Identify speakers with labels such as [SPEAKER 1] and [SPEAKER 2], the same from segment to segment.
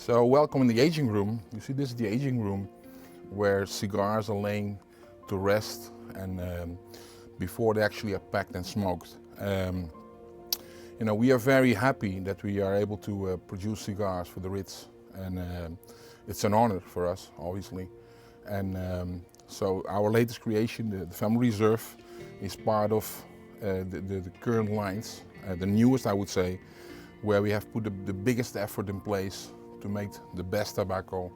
[SPEAKER 1] So welcome in the aging room. You see, this is the aging room where cigars are laying to rest and before they actually are packed and smoked. We are very happy that we are able to produce cigars for the Ritz, and it's an honor for us, obviously. And so our latest creation, the Family Reserve, is part of the current lines, the newest, I would say, where we have put the biggest effort in place to make the best tobacco,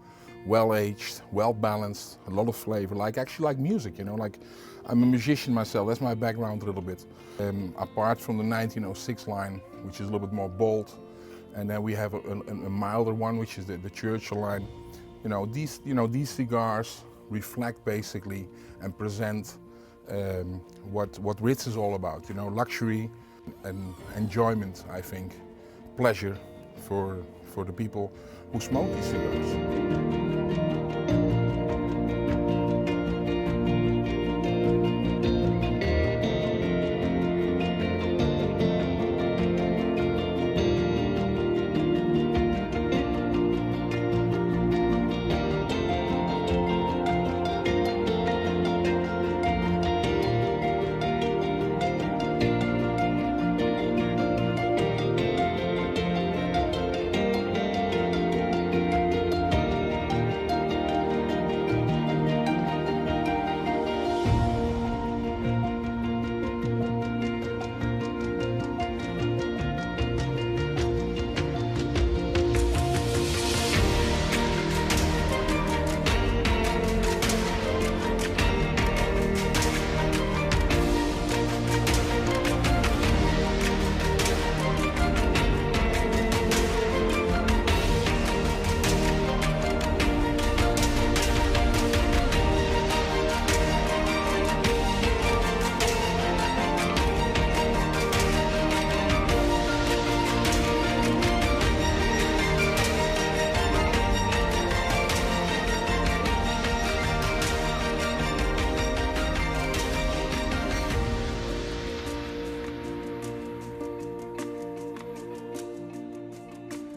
[SPEAKER 1] well aged, well balanced, a lot of flavor, actually like music, like I'm a musician myself, that's my background a little bit. Apart from the 1906 line, which is a little bit more bold, and then we have a milder one, which is the Churchill line. These cigars reflect basically and present what Ritz is all about, luxury and enjoyment, I think, pleasure for the people who smoke these cigars.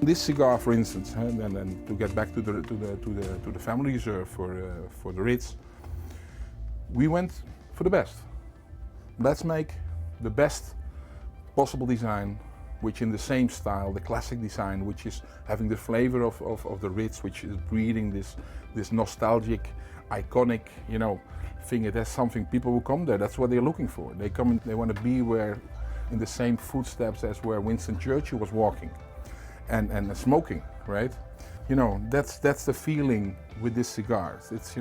[SPEAKER 1] This cigar, for instance, and to get back to the Family Reserve for the Ritz, we went for the best. Let's make the best possible design, which in the same style, the classic design, which is having the flavor of the Ritz, which is breathing this nostalgic, iconic, thing. It has something. People who come there, that's what they're looking for. They come and they want to be in the same footsteps as where Winston Churchill was walking. And smoking, right? That's the feeling with this cigar. It's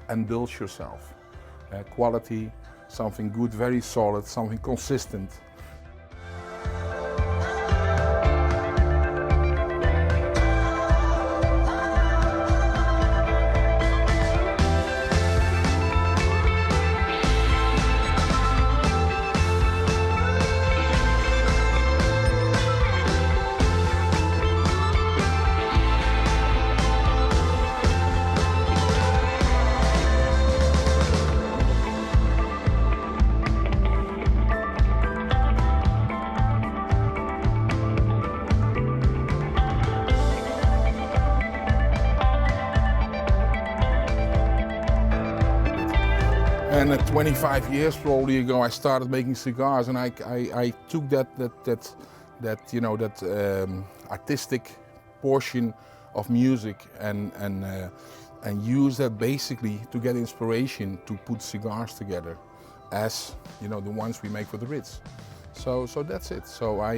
[SPEAKER 1] indulge yourself. Quality, something good, very solid, something consistent. And 25 years probably ago, I started making cigars, and I took that artistic portion of music and used that basically to get inspiration to put cigars together, as the ones we make for the Ritz. So that's it. So I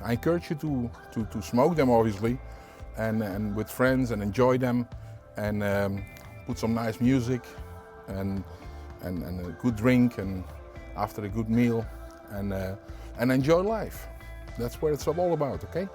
[SPEAKER 1] encourage you to smoke them, obviously, and with friends, and enjoy them, and put some nice music and a good drink, and after a good meal, and enjoy life. That's what it's all about, okay?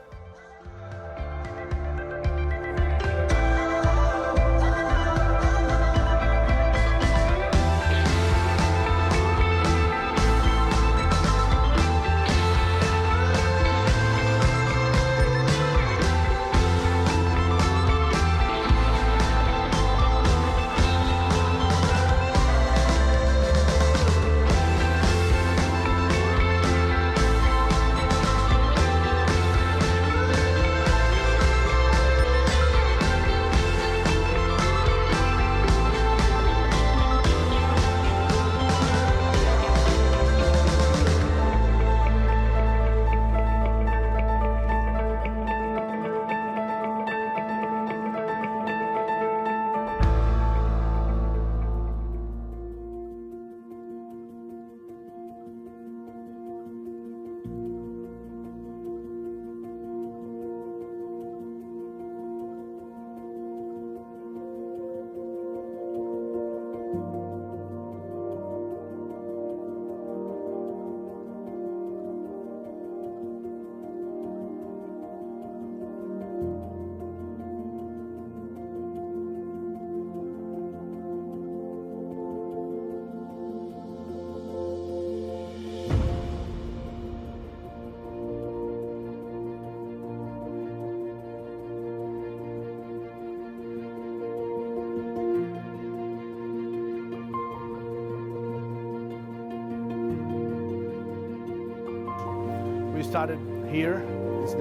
[SPEAKER 2] started here. It's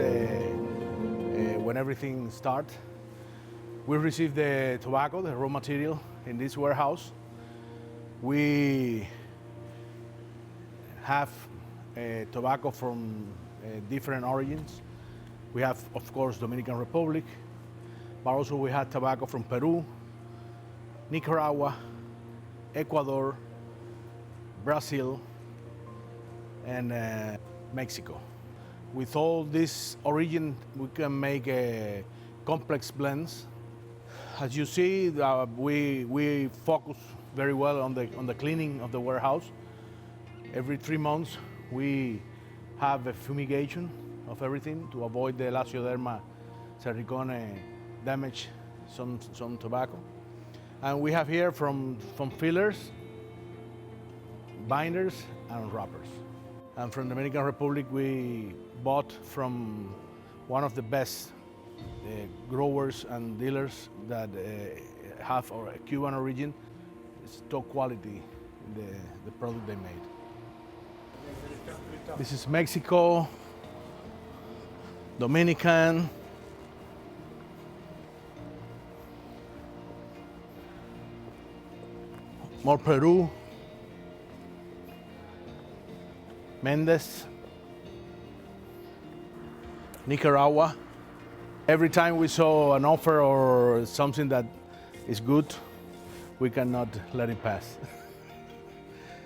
[SPEAKER 2] when everything starts. We receive the tobacco, the raw material, in this warehouse. We have tobacco from different origins. We have, of course, Dominican Republic, but also we have tobacco from Peru, Nicaragua, Ecuador, Brazil, and Mexico. With all this origin, we can make complex blends. As you see, we focus very well on the cleaning of the warehouse. Every 3 months, we have a fumigation of everything to avoid the Lacioderma cerricone damage some tobacco. And we have here from fillers, binders, and wrappers. And from the Dominican Republic, we bought from one of the best growers and dealers that have a Cuban origin. It's top quality, the product they made. This is Mexico, Dominican, more Peru, Mendes, Nicaragua. Every time we saw an offer or something that is good, we cannot let it pass.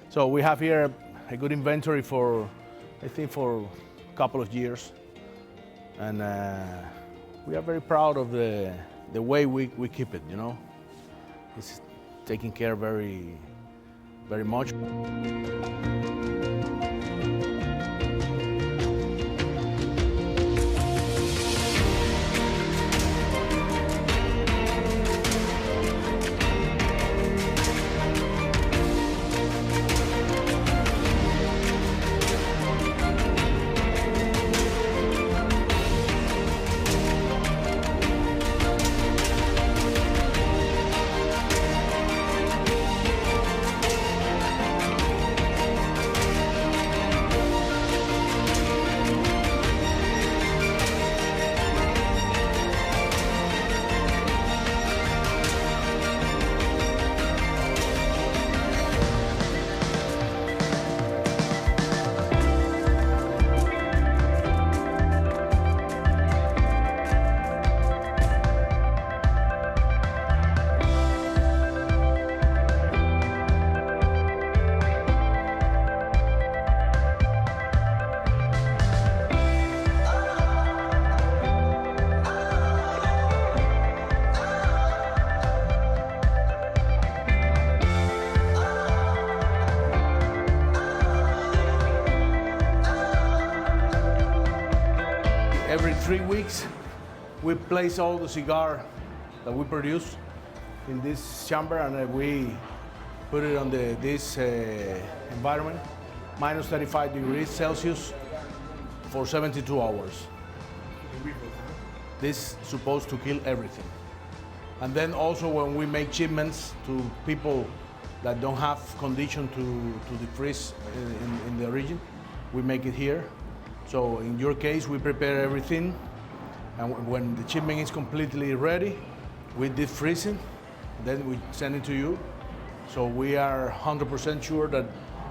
[SPEAKER 2] So we have here a good inventory for, I think, for a couple of years. And we are very proud of the way we keep it, you know. It's taken care very, very much. Every 3 weeks, we place all the cigar that we produce in this chamber, and we put it on this environment, minus 35 degrees Celsius for 72 hours. This is supposed to kill everything. And then also when we make shipments to people that don't have condition to defreeze in the region, we make it here. So in your case, we prepare everything, and when the shipment is completely ready, we defreeze it, then we send it to you. So we are 100% sure that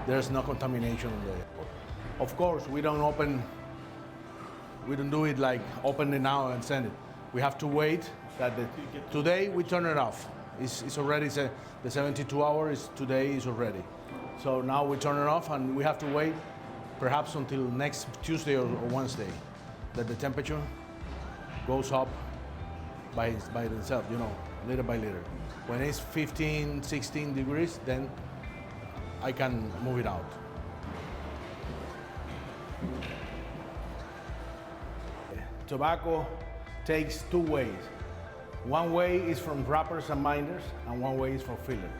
[SPEAKER 2] there's no contamination in there. Of course, we don't do it like open it now and send it. We have to wait. Today we turn it off. It's already, the 72 hours today is already. So now we turn it off, and we have to wait perhaps until next Tuesday or Wednesday, that the temperature goes up by itself, you know, little by little. When it's 15, 16 degrees, then I can move it out. Tobacco takes 2 ways. One way is from wrappers and binders, and one way is for filler.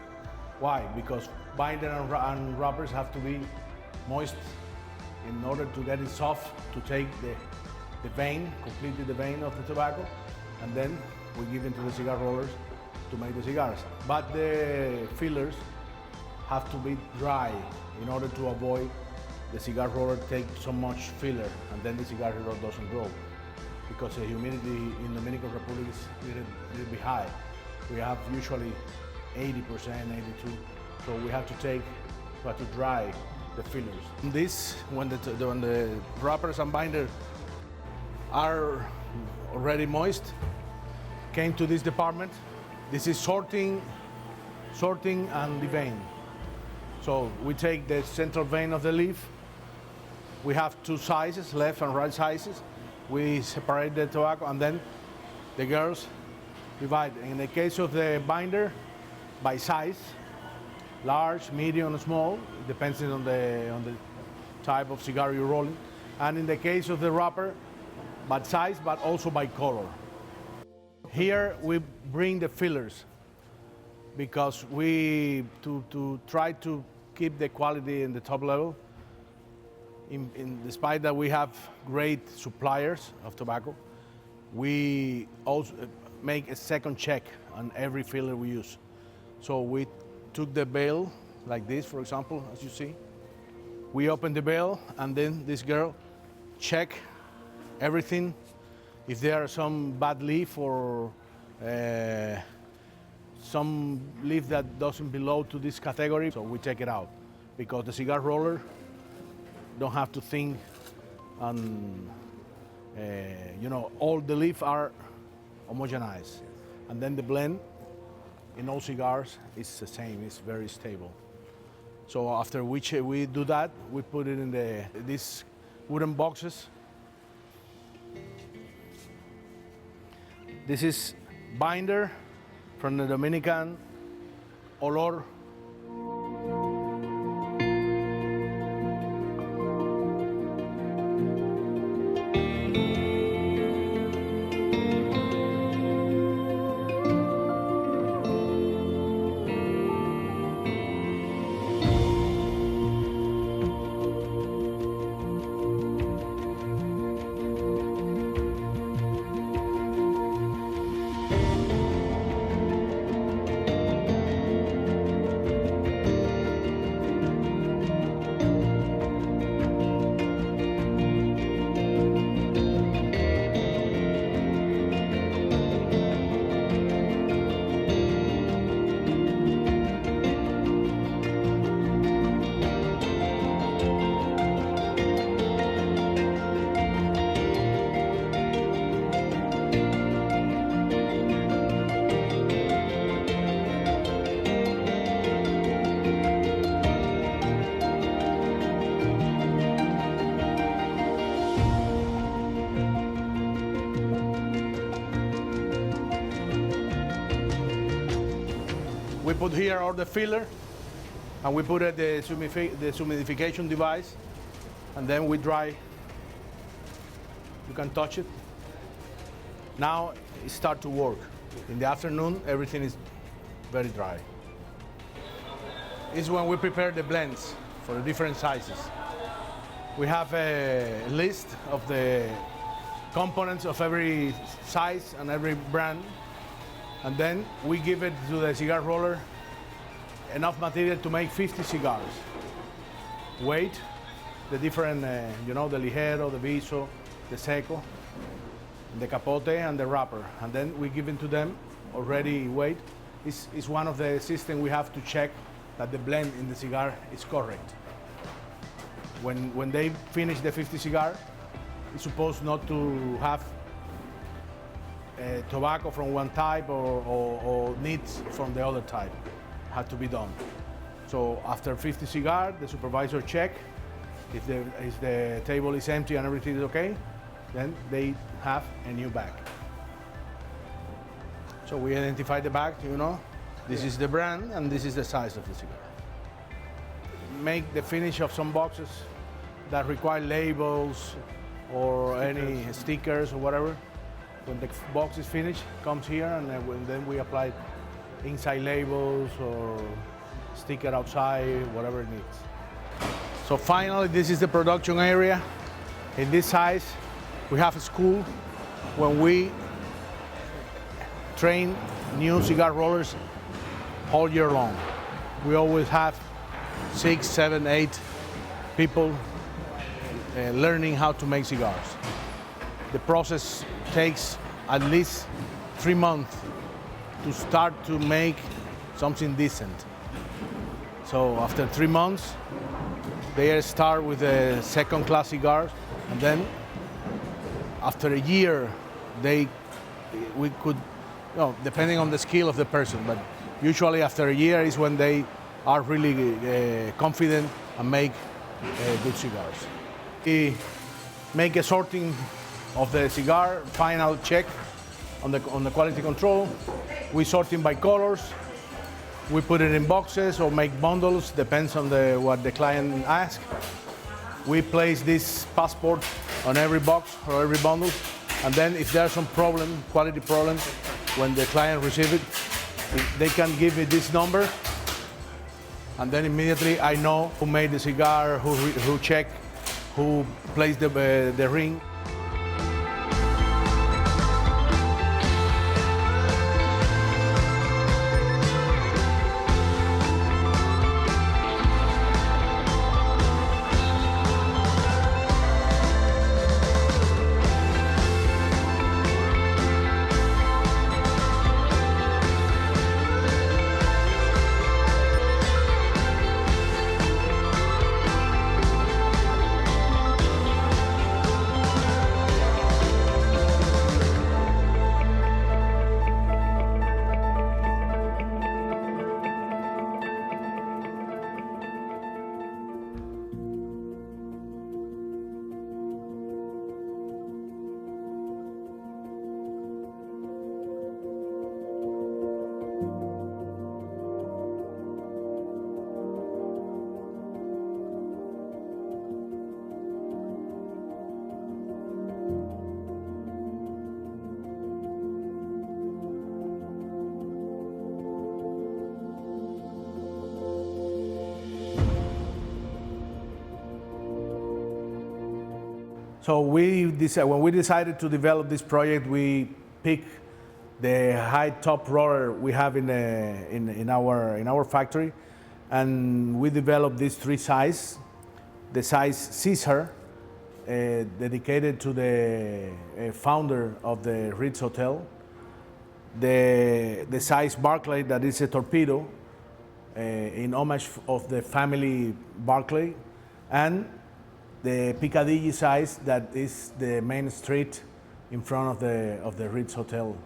[SPEAKER 2] Why? Because binder and wrappers have to be moist in order to get it soft, to take the vein, completely the vein of the tobacco, and then we give it to the cigar rollers to make the cigars. But the fillers have to be dry in order to avoid the cigar roller takes so much filler, and then the cigar roller doesn't grow because the humidity in Dominican Republic is a little bit high. We have usually 80%, 82%, so we have to dry the fillers. This, when the wrappers and binder are already moist, came to this department. This is sorting and the vein. So we take the central vein of the leaf. We have two sizes, left and right sizes. We separate the tobacco, and then the girls divide. In the case of the binder, by size, large, medium, small, depending on the type of cigar you're rolling. And in the case of the wrapper, by size, but also by color. Here we bring the fillers because to try to keep the quality in the top level. Despite that we have great suppliers of tobacco, we also make a second check on every filler we use. So we took the bale like this, for example, as you see. We open the bale, and then this girl check everything. If there are some bad leaf or some leaf that doesn't belong to this category, so we take it out, because the cigar roller don't have to think on, all the leaves are homogenized. And then the blend in all cigars is the same, it's very stable. So after which we do that, we put it in these wooden boxes. This is binder from the Dominican Olor. We put here all the filler, and we put the humidification device, and then we dry. You can touch it. Now it start to work. In the afternoon, everything is very dry. It's when we prepare the blends for the different sizes. We have a list of the components of every size and every brand, and then we give it to the cigar roller enough material to make 50 cigars. Weight, the different, the ligero, the viso, the seco, the capote, and the wrapper. And then we give it to them already weight. It's one of the systems we have to check that the blend in the cigar is correct. When they finish the 50 cigar, it's supposed not to have tobacco from one type or nits from the other type. Had to be done. So after 50 cigars, the supervisor check if the table is empty and everything is okay, then they have a new bag. So we identify the bag, this is the brand and this is the size of the cigar. Make the finish of some boxes that require labels or any stickers or whatever. When the box is finished, comes here, and then we apply inside labels or sticker outside, whatever it needs. So finally, this is the production area. In this size, we have a school when we train new cigar rollers all year long. We always have 6, 7, 8 people learning how to make cigars. The process takes at least 3 months to start to make something decent. So after 3 months, they start with the second-class cigars, and then after a year, we could, depending on the skill of the person, but usually after a year is when they are really confident and make good cigars. We make a sorting of the cigar, final check on the quality control. We sort them by colors. We put it in boxes or make bundles, depends on what the client asks. We place this passport on every box or every bundle, and then if there's some problem, quality problem, when the client receives it, they can give me this number, and then immediately I know who made the cigar, who checked, who placed the ring. So when we decided to develop this project, we picked the high top roller we have in our factory, and we developed these 3 sizes. The size Caesar, dedicated to the founder of the Ritz Hotel. The size Barclay, that is a torpedo, in homage of the family Barclay, and the Piccadilly size, that is the main street in front of the Ritz Hotel.